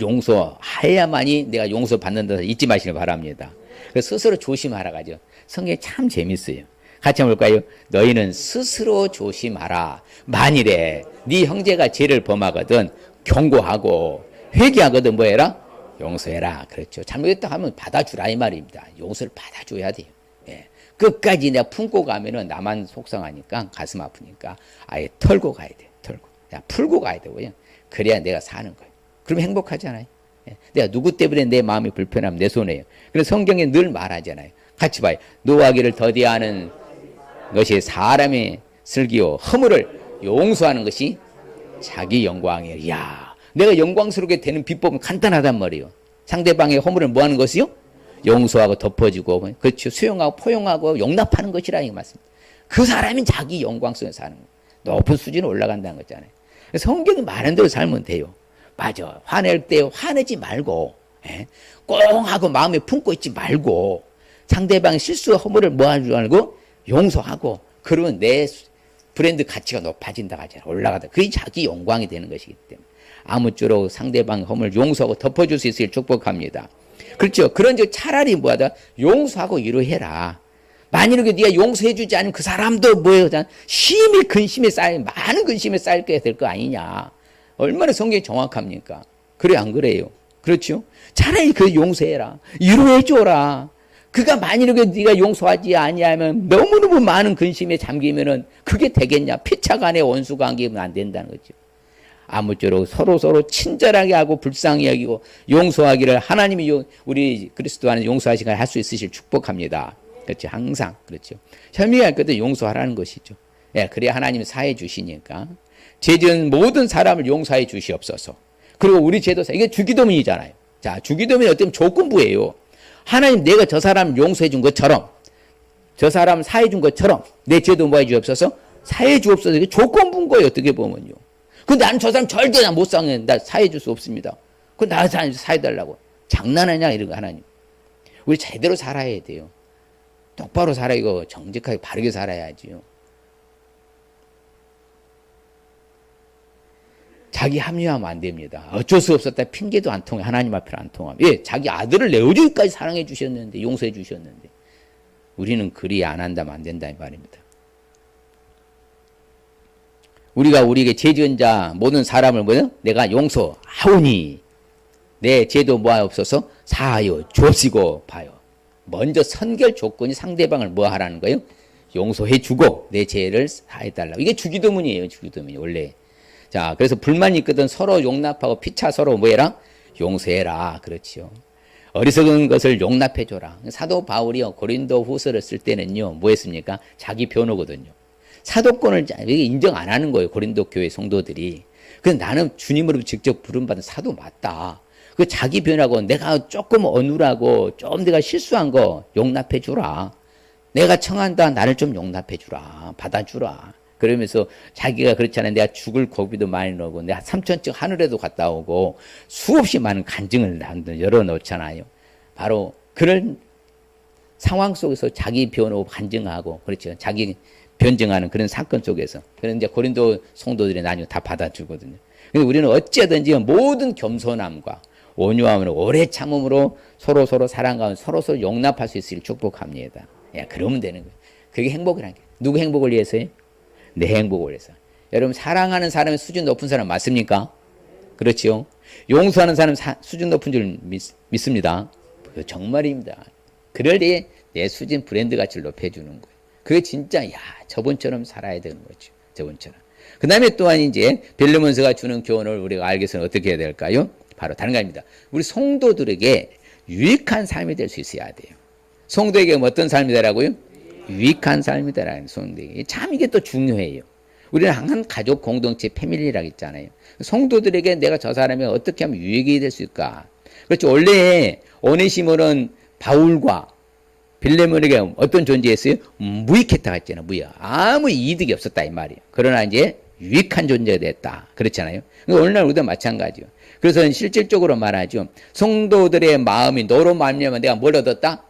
용서해야만이 내가 용서받는다 잊지 마시길 바랍니다. 그래서 스스로 조심하라 가죠. 성경이 참 재밌어요. 같이 한번 볼까요? 너희는 스스로 조심하라. 만일에 네 형제가 죄를 범하거든 경고하고 회개하거든 뭐 해라? 용서해라. 그렇죠. 잘못했다 하면 받아주라 이 말입니다. 용서를 받아줘야 돼요. 예. 끝까지 내가 품고 가면은 나만 속상하니까 가슴 아프니까 아예 털고 가야 돼. 털고. 야, 풀고 가야 되고요. 그래야 내가 사는 거예요. 그럼 행복하잖아요. 예. 내가 누구 때문에 내 마음이 불편하면 내 손해요. 그래서 성경에 늘 말하잖아요. 같이 봐요. 노하기를 더디하는 것이 사람의 슬기요 허물을 용서하는 것이 자기 영광이에요. 이야, 내가 영광스럽게 되는 비법은 간단하단 말이에요. 상대방의 허물을 뭐 하는 것이요? 용서하고 덮어주고, 그렇죠. 수용하고 포용하고 용납하는 것이라 이 말씀입니다. 그 사람이 자기 영광 속에서 사는 거예요. 높은 수준으로 올라간다는 거잖아요. 성경이 말한 대로 살면 돼요. 맞아. 화낼 때 화내지 말고, 예? 꽁 하고 마음에 품고 있지 말고, 상대방의 실수 허물을 뭐 하는 줄 알고 용서하고, 그러면 내 브랜드 가치가 높아진다 하잖아요. 올라가다. 그게 자기 영광이 되는 것이기 때문에 아무쪼록 상대방의 허물을 용서하고 덮어줄 수 있으길 축복합니다. 그렇죠. 그런즉 차라리 뭐하다 용서하고 위로해라. 만일에 네가 용서해주지 않으면 그 사람도 뭐예요? 심히 근심에 쌓여 많은 근심에 쌓이게 될 거 아니냐. 얼마나 성경이 정확합니까? 그래 안 그래요? 그렇죠. 차라리 그 용서해라. 위로해줘라. 그가 만일에 네가 용서하지 아니하면 너무너무 많은 근심에 잠기면은 그게 되겠냐? 피차간의 원수관계면 안 된다는 거죠. 아무쪼록 서로 친절하게 하고 불쌍히 여기고 용서하기를 하나님이 우리 그리스도 안에 용서하시게 할 수 있으실 축복합니다. 그렇죠. 항상 그렇죠. 혐의할 것도 용서하라는 것이죠. 예, 그래야 하나님이 사해 주시니까 죄 지은 모든 사람을 용서해 주시옵소서. 그리고 우리 제도사 이게 주기도문이잖아요. 자, 주기도문이 어떤 조건부예요. 하나님 내가 저 사람 용서해 준 것처럼 저 사람 사해 준 것처럼 내 죄도 뭐 해 주옵소서? 사해 주옵소서. 이게 조건부인 거예요. 어떻게 보면요. 근데 나는 저 사람 절대 나 못 상해. 나 사해 줄 수 없습니다. 그 나 사해 달라고. 장난하냐 이런 거 하나님. 우리 제대로 살아야 돼요. 똑바로 살아야 정직하게 바르게 살아야지요. 자기 합리화하면 안 됩니다. 어쩔 수 없었다. 핑계도 안 통해. 하나님 앞에 안 통하면. 예, 자기 아들을 내어주기까지 사랑해 주셨는데, 용서해 주셨는데. 우리는 그리 안 한다면 안 된다 이 말입니다. 우리가 우리에게 죄 지은 자 모든 사람을 뭐요? 내가 용서하오니 내 죄도 뭐하옵소서 사하여 주옵시고 봐요. 먼저 선결 조건이 상대방을 뭐 하라는 거예요? 용서해 주고 내 죄를 사해달라고. 이게 주기도문이에요. 주기도문이 원래. 자, 그래서 불만이 있거든 서로 용납하고 피차 서로 뭐해라? 용서해라. 그렇지요. 어리석은 것을 용납해줘라. 사도 바울이요 고린도 후서를 쓸 때는요 뭐 했습니까? 자기 변호거든요. 사도권을 인정 안 하는 거예요. 고린도 교회 성도들이. 그래서 나는 주님으로 직접 부름받은 사도 맞다. 그 자기 변하고 내가 조금 어눌하고 좀 내가 실수한 거 용납해 주라. 내가 청한다. 나를 좀 용납해 주라. 받아주라. 그러면서 자기가 그렇잖아요. 내가 죽을 고비도 많이 넣고 내가 3천층 하늘에도 갔다 오고 수없이 많은 간증을 열어놓잖아요. 바로 그런 상황 속에서 자기 변호 간증하고 그렇죠. 자기 변증하는 그런 사건 속에서. 그런 이제 고린도 성도들이 나중에 다 받아주거든요. 그래서 우리는 어찌하든지 모든 겸손함과 온유함으로 오래 참음으로 서로 사랑 가운데 서로 용납할 수 있으길 축복합니다. 야, 그러면 되는 거예요. 그게 행복이라는 게. 누구 행복을 위해서요? 내 행복을 위해서. 여러분 사랑하는 사람의 수준 높은 사람 맞습니까? 그렇지요. 용서하는 사람 수준 높은 줄 믿습니다. 정말입니다. 그럴 때 내 수준 브랜드 가치를 높여주는 거예요. 그게 진짜 저번처럼 살아야 되는 거죠. 저번처럼. 그 다음에 또한 이제 빌레몬서가 주는 교훈을 우리가 알기 위해서는 어떻게 해야 될까요? 바로 다른 거 아닙니다. 우리 성도들에게 유익한 삶이 될 수 있어야 돼요. 성도에게 어떤 삶이 되라고요? 유익한 삶이 되라는 성도에게. 참 이게 또 중요해요. 우리는 항상 가족 공동체 패밀리라고 했잖아요. 성도들에게 내가 저 사람이 어떻게 하면 유익이 될 수 있을까? 그렇죠. 원래 오네시모는 바울과 빌레몬에게 어떤 존재였어요? 무익했다고 했잖아요. 무익. 아무 이득이 없었다 이 말이에요. 그러나 이제 유익한 존재가 됐다. 그렇잖아요. 오늘날 우리도 마찬가지요. 그래서 실질적으로 말하죠. 성도들의 마음이 너로 말미암아 내가 뭘 얻었다?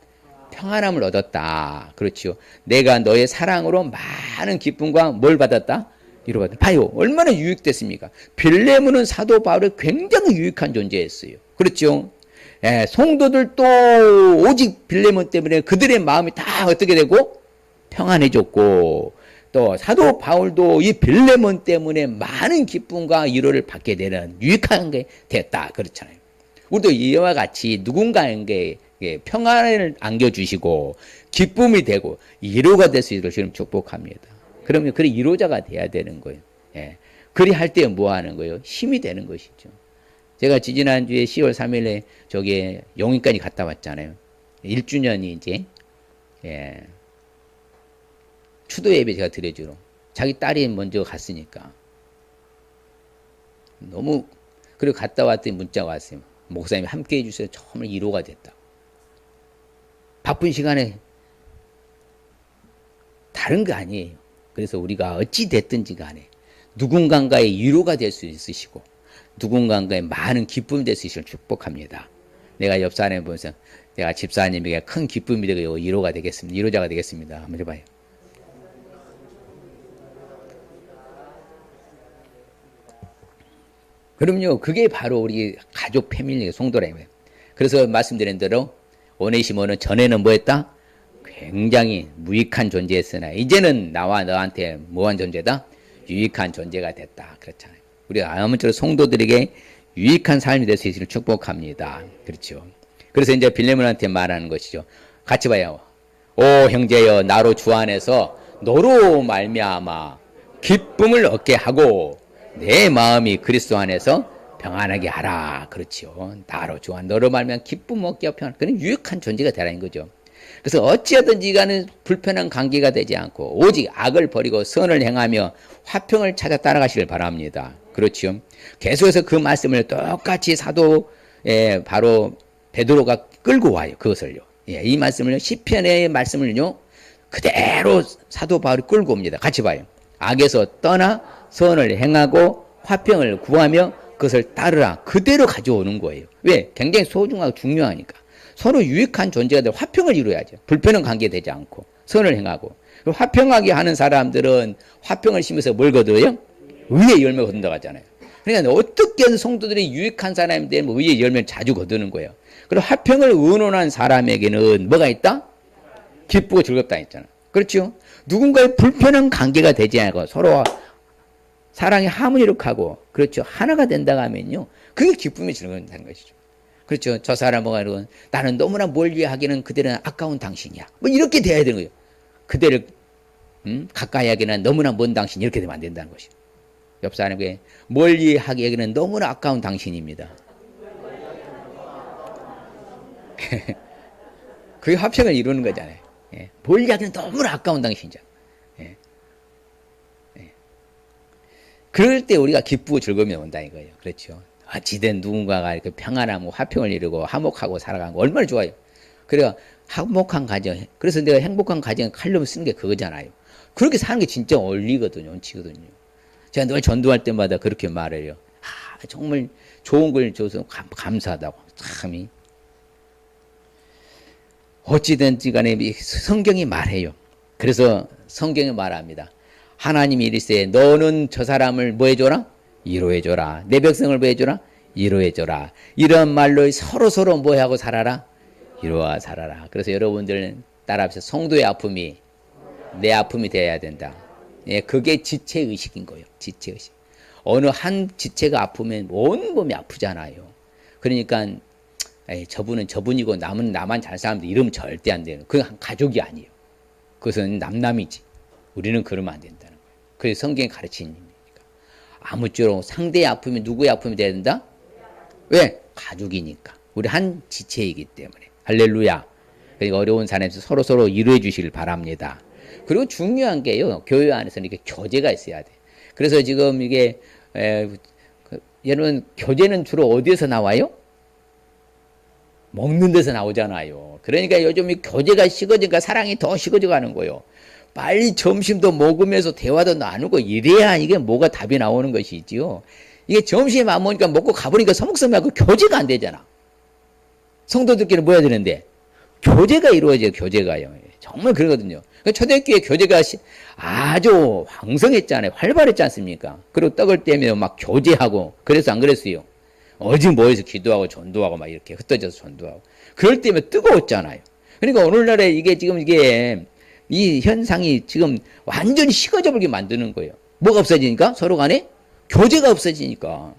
평안함을 얻었다. 그렇죠. 내가 너의 사랑으로 많은 기쁨과 뭘 받았다? 이루어받았다. 봐요. 얼마나 유익됐습니까? 빌레몬은 사도 바울의 굉장히 유익한 존재였어요. 그렇죠. 예, 성도들도 오직 빌레몬 때문에 그들의 마음이 다 어떻게 되고 평안해졌고 또 사도 바울도 이 빌레몬 때문에 많은 기쁨과 위로를 받게 되는 유익한 게 됐다. 그렇잖아요. 우리도 이와 같이 누군가에게 평안을 안겨주시고 기쁨이 되고 위로가 될 수 있도록 주님 축복합니다. 그러면 그래 위로자가 돼야 되는 거예요. 예. 그리 할 때 뭐 하는 거예요? 힘이 되는 것이죠. 제가 지지난주에 10월 3일에 저기 용인까지 갔다 왔잖아요. 1주년이 이제 예. 추도 예배 제가 드려주러 자기 딸이 먼저 갔으니까 너무 그리고 갔다 왔더니 문자가 왔어요. 목사님이 함께 해주셔서 정말 위로가 됐다. 바쁜 시간에 다른 거 아니에요. 그래서 우리가 어찌 됐든지 간에 누군가의 위로가 될 수 있으시고 누군가의 많은 기쁨이 될 수 있을 축복합니다. 내가 옆 사람을 보면서 내가 집사님에게 큰 기쁨이 되고 위로가 되겠습니다. 위로자가 되겠습니다. 한번 해봐요. 그럼요. 그게 바로 우리 가족 패밀리 성도라는 거예요. 그래서 말씀드린 대로 오네시모는 전에는 뭐했다? 굉장히 무익한 존재였으나 이제는 나와 너한테 뭐한 존재다? 유익한 존재가 됐다. 그렇잖아요. 우리 아무쪼록 성도들에게 유익한 삶이 될 수 있기를 축복합니다. 그렇죠. 그래서 이제 빌레몬한테 말하는 것이죠. 같이 봐요. 오 형제여 나로 주 안에서 너로 말미암아 기쁨을 얻게 하고 내 마음이 그리스도 안에서 평안하게 하라. 그렇죠. 나로 주 안 너로 말미암아 기쁨 얻게 하고 평안. 그는 유익한 존재가 되라는 거죠. 그래서 어찌하든지 간에 불편한 관계가 되지 않고 오직 악을 버리고 선을 행하며 화평을 찾아 따라가시길 바랍니다. 그렇죠. 계속해서 그 말씀을 똑같이 사도 바로 베드로가 끌고 와요. 그것을요. 이 말씀을 시편의 말씀을요 그대로 사도 바울이 끌고 옵니다. 같이 봐요. 악에서 떠나 선을 행하고 화평을 구하며 그것을 따르라. 그대로 가져오는 거예요. 왜? 굉장히 소중하고 중요하니까. 서로 유익한 존재가 되고 화평을 이루어야죠. 불편한 관계 되지 않고 선을 행하고. 화평하게 하는 사람들은 화평을 심어서 뭘 거둬요? 의의 열매가 거둔다고 하잖아요. 그러니까 어떻게든 성도들이 유익한 사람이 되면 의의 열매를 자주 거두는 거예요. 그리고 화평을 의논한 사람에게는 뭐가 있다? 기쁘고 즐겁다 했잖아요. 그렇죠? 누군가의 불편한 관계가 되지 않고 서로 사랑이 하모니룩하고 그렇죠. 하나가 된다고 하면요. 그게 기쁨이 즐거운다는 것이죠. 그렇죠. 저 사람은 나는 너무나 멀리 하기는 그대는 아까운 당신이야. 뭐 이렇게 돼야 되는 거예요. 그대를 가까이 하기는 너무나 먼 당신 이렇게 되면 안 된다는 것이죠. 옆 사람에게 멀리 하기에는 너무나 아까운 당신입니다. 그게 화평을 이루는 거잖아요. 예. 멀리 하기는 너무나 아까운 당신이죠. 예. 예. 그럴 때 우리가 기쁘고 즐거움이 온다 이거예요. 그렇죠. 어찌된 누군가가 이렇게 평안하고 화평을 이루고 화목하고 살아가는 거 얼마나 좋아요. 그래가 화목한 가정. 그래서 내가 행복한 가정을 칼럼 쓰는 게 그거잖아요. 그렇게 사는 게 진짜 원리거든요. 원칙이거든요. 제가 늘 전도할 때마다 그렇게 말해요. 정말 좋은 걸 줘서 감사하다고. 참이. 어찌든지 간에 성경이 말해요. 그래서 성경이 말합니다. 하나님이 이르시되 너는 저 사람을 뭐 해줘라? 위로해줘라. 내 백성을 뭐 해줘라? 위로해줘라. 이런 말로 서로 뭐 하고 살아라? 위로와 살아라. 그래서 여러분들 따라합시다. 성도의 아픔이 내 아픔이 되어야 된다. 예, 그게 지체의식인 거예요. 지체의식. 어느 한 지체가 아프면 온 몸이 아프잖아요. 그러니까 저분은 저분이고 남은 나만 잘 사는데 이러면 절대 안 돼요. 그건 가족이 아니에요. 그것은 남남이지. 우리는 그러면 안 된다는 거예요. 그게 성경의 가르침입니까? 아무쪼록 상대의 아픔이 누구의 아픔이 돼야 된다? 왜? 가족이니까. 우리 한 지체이기 때문에. 할렐루야. 그러니까 어려운 사람에서 서로 위로해 주시길 바랍니다. 그리고 중요한 게요. 교회 안에서는 이렇게 교제가 있어야 돼. 그래서 지금 이게 여러분 교제는 주로 어디에서 나와요? 먹는 데서 나오잖아요. 그러니까 요즘 이 교제가 식어지니까 사랑이 더 식어져 가는 거예요. 빨리 점심도 먹으면서 대화도 나누고 이래야 이게 뭐가 답이 나오는 것이지요. 이게 점심에 안 먹으니까 먹고 가보니까 서먹서먹하고 교제가 안 되잖아. 성도들끼리 모여야 되는데 교제가 이루어져요. 교제가요. 정말 그러거든요. 초대교회 교제가 아주 왕성했잖아요. 활발했지 않습니까? 그리고 떡을 떼며 막 교제하고 그래서 안 그랬어요. 어디 모여서 기도하고 전도하고 막 이렇게 흩어져서 전도하고 그럴 때면 뜨거웠잖아요. 그러니까 오늘날에 이게 이 현상이 지금 완전히 식어져 버리게 만드는 거예요. 뭐가 없어지니까? 서로 간에 교제가 없어지니까.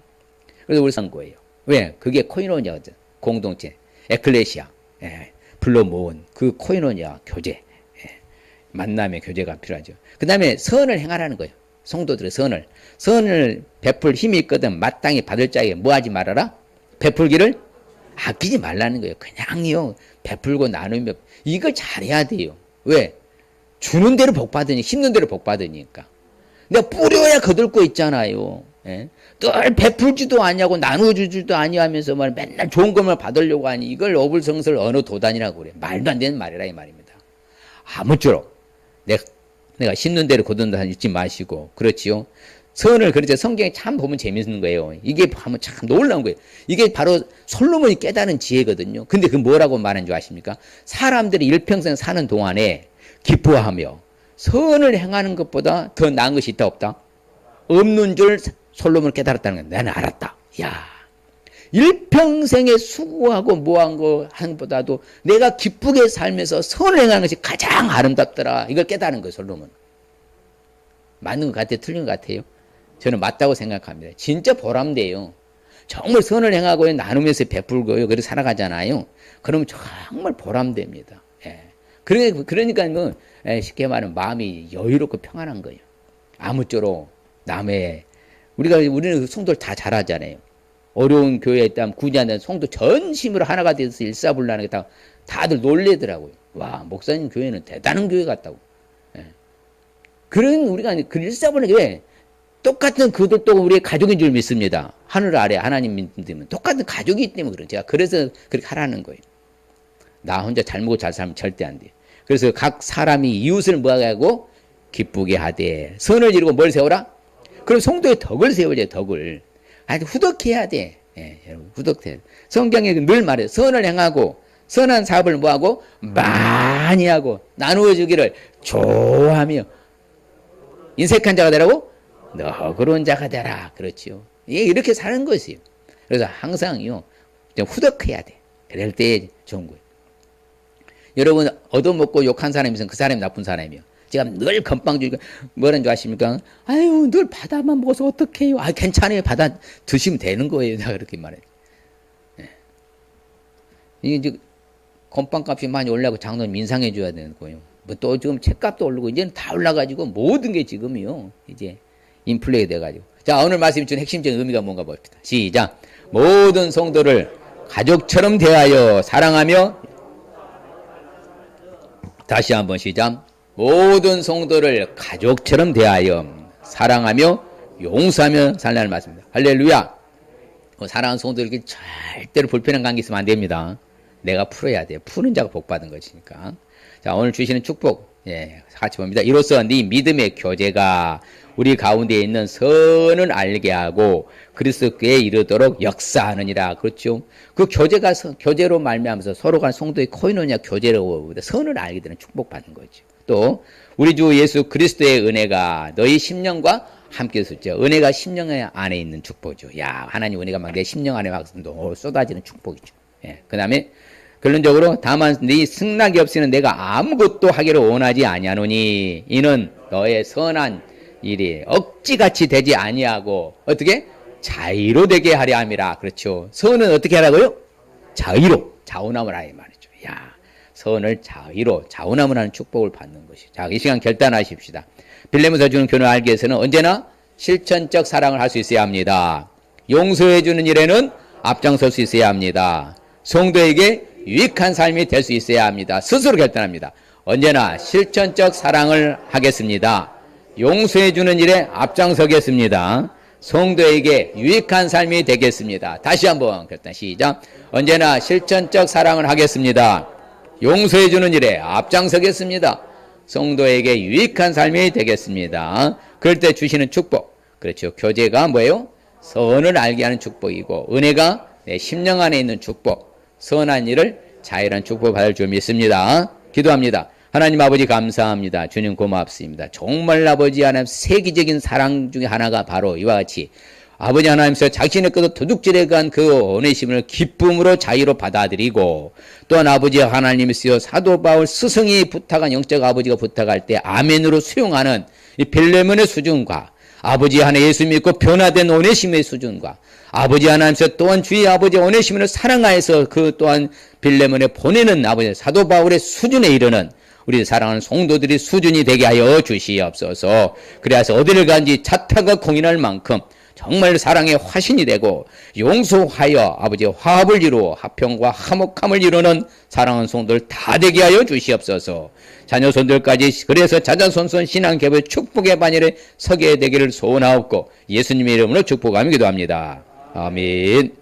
그래서 우리 산 거예요. 왜? 그게 코이노니아거든. 공동체, 에클레시아, 예, 불러 모은 그 코이노니아 교제, 예, 만남의 교제가 필요하죠. 그 다음에 선을 행하라는 거예요. 성도들의 선을 베풀 힘이 있거든 마땅히 받을 자에게 뭐 하지 말아라? 베풀기를 아끼지 말라는 거예요. 그냥요 베풀고 나누면 이걸 잘해야 돼요. 왜? 주는 대로 복 받으니 힘든 대로 복 받으니까. 내가 뿌려야 거들고 있잖아요. 예? 늘 베풀지도 아니하고 나눠주지도 아니하면서 말 맨날 좋은 것만 받으려고 하니 이걸 어불성설 어느 도단이라고 그래. 말도 안 되는 말이라 이 말입니다. 아무쪼록 내가 심는 대로 거둔다 잊지 마시고 그렇지요. 선을 그렇죠. 성경에 참 보면 재밌는 거예요. 이게 보면 참 놀라운 거예요. 이게 바로 솔로몬이 깨달은 지혜거든요. 근데 그 뭐라고 말하는 줄 아십니까? 사람들이 일평생 사는 동안에 기뻐하며 선을 행하는 것보다 더 나은 것이 있다 없다? 없는 줄 솔로몬을 깨달았다는 거야. 나는 알았다. 야, 일평생에 수고하고 뭐한 거 하는 것보다도 내가 기쁘게 살면서 선을 행하는 것이 가장 아름답더라. 이걸 깨달은 거예요, 솔로몬. 맞는 것 같아요? 틀린 것 같아요? 저는 맞다고 생각합니다. 진짜 보람돼요. 정말 선을 행하고 나누면서 베풀고요. 그렇게 살아가잖아요. 그러면 정말 보람됩니다. 예. 그러니까 뭐 쉽게 말하면 마음이 여유롭고 평안한 거예요. 아무쪼록 우리는 성도를 다 잘하잖아요. 어려운 교회에 있다면 구제하는 성도 전심으로 하나가 돼서 일사불란하게 다들 놀래더라고요. 와, 목사님 교회는 대단한 교회 같다고. 예. 그런 우리가 그 일사불란하게 똑같은 그들도 우리의 가족인 줄 믿습니다. 하늘 아래 하나님 믿으면 똑같은 가족이기 때문에 그런 제가 그래서 그렇게 하라는 거예요. 나 혼자 잘 먹고 잘 살면 절대 안 돼. 그래서 각 사람이 이웃을 뭐하게 하고 기쁘게 하되 선을 이루고 뭘 세워라? 그럼 성도의 덕을 세워야 덕을. 아주 후덕해야 돼. 예, 여러분 후덕해야 돼. 성경에 늘 말해요. 선을 행하고 선한 사업을 뭐하고 많이 하고 나누어 주기를 좋아하며 인색한 자가 되라고? 너그러운 자가 되라. 그렇지요. 이렇게 사는 것이요. 그래서 항상요 좀 후덕해야 돼. 그럴 때 좋은 거예요. 여러분 얻어먹고 욕한 사람이 있으면 그 사람이 나쁜 사람이요. 제가 늘 건빵 주니까 뭐라는 줄 아십니까? 아유 늘 바다만 먹어서 어떡해요. 아 괜찮아요. 바다 드시면 되는 거예요. 내가 그렇게 말해요. 예. 이게 이제 건빵값이 많이 올라가고 장로님 인상해 줘야 되는 거예요. 뭐 또 지금 책값도 오르고 이제는 다 올라가지고 모든 게 지금이요. 이제 인플레이 돼가지고. 자 오늘 말씀이 준 핵심적인 의미가 뭔가 봅시다. 시작. 모든 성도를 가족처럼 대하여 사랑하며 다시 한번 시작. 모든 성도를 가족처럼 대하여 사랑하며 용서하며 살라는 말씀입니다. 할렐루야. 사랑하는 성도들에게 절대로 불편한 관계 있으면 안 됩니다. 내가 풀어야 돼요. 푸는 자가 복 받은 것이니까. 자 오늘 주시는 축복 같이 봅니다. 이로써 네 믿음의 교제가 우리 가운데 있는 선을 알게 하고 그리스도께 이르도록 역사하느니라. 그렇죠. 그 교제로 말미암아서 서로가 성도의 코이노니아 교제로 선을 알게 되는 축복받는 거죠. 또 우리 주 예수 그리스도의 은혜가 너희 심령과 함께 있었죠. 은혜가 심령 안에 있는 축복이죠. 야 하나님 은혜가 막 내 심령 안에 막 쏟아지는 축복이죠. 그 다음에 결론적으로 다만 네 승낙이 없이는 내가 아무것도 하기를 원하지 아니하노니 이는 너의 선한 일이 억지같이 되지 아니하고 어떻게? 자의로 되게 하려 함이라. 그렇죠. 선은 어떻게 하라고요? 자의로 자원함을 하여 말이죠. 야 선을 자의로 자원함을 하는 축복을 받는 것이죠. 자, 이 시간 결단하십시다. 빌레몬서 주는 교훈을 알기 위해서는 언제나 실천적 사랑을 할 수 있어야 합니다. 용서해 주는 일에는 앞장설 수 있어야 합니다. 성도에게 유익한 삶이 될 수 있어야 합니다. 스스로 결단합니다. 언제나 실천적 사랑을 하겠습니다. 용서해 주는 일에 앞장서겠습니다. 성도에게 유익한 삶이 되겠습니다. 다시 한번 결단 시작. 언제나 실천적 사랑을 하겠습니다. 용서해 주는 일에 앞장서겠습니다. 성도에게 유익한 삶이 되겠습니다. 그럴 때 주시는 축복. 그렇죠. 교제가 뭐예요? 선을 알게 하는 축복이고 은혜가 내 심령 안에 있는 축복. 선한 일을 자유한 축복 받을 줄 믿습니다. 기도합니다. 하나님 아버지 감사합니다. 주님 고맙습니다. 정말 아버지 하나님 세계적인 사랑 중에 하나가 바로 이와 같이 아버지 하나님께서 자신의 것도 도둑질에 간 그 오네심을 기쁨으로 자유로 받아들이고 또한 아버지 하나님이시여 사도 바울 스승이 부탁한 영적 아버지가 부탁할 때 아멘으로 수용하는 이 빌레몬의 수준과 아버지 하나 예수 믿고 변화된 오네시모의 수준과 아버지 하나님께서 또한 주의 아버지 오네시모를 사랑하여서 그 또한 빌레몬에 보내는 아버지 사도 바울의 수준에 이르는 우리 사랑하는 성도들이 수준이 되게 하여 주시옵소서. 그래서 어디를 간지 자타가 공인할 만큼 정말 사랑의 화신이 되고 용서하여 아버지 화합을 이루어 화평과 화목함을 이루는 사랑하는 성도들 다 되게 하여 주시옵소서. 자녀손들까지 그래서 자자손손 신앙개발 축복의 반열에 서게 되기를 소원하옵고 예수님의 이름으로 축복하며 기도합니다. 아멘.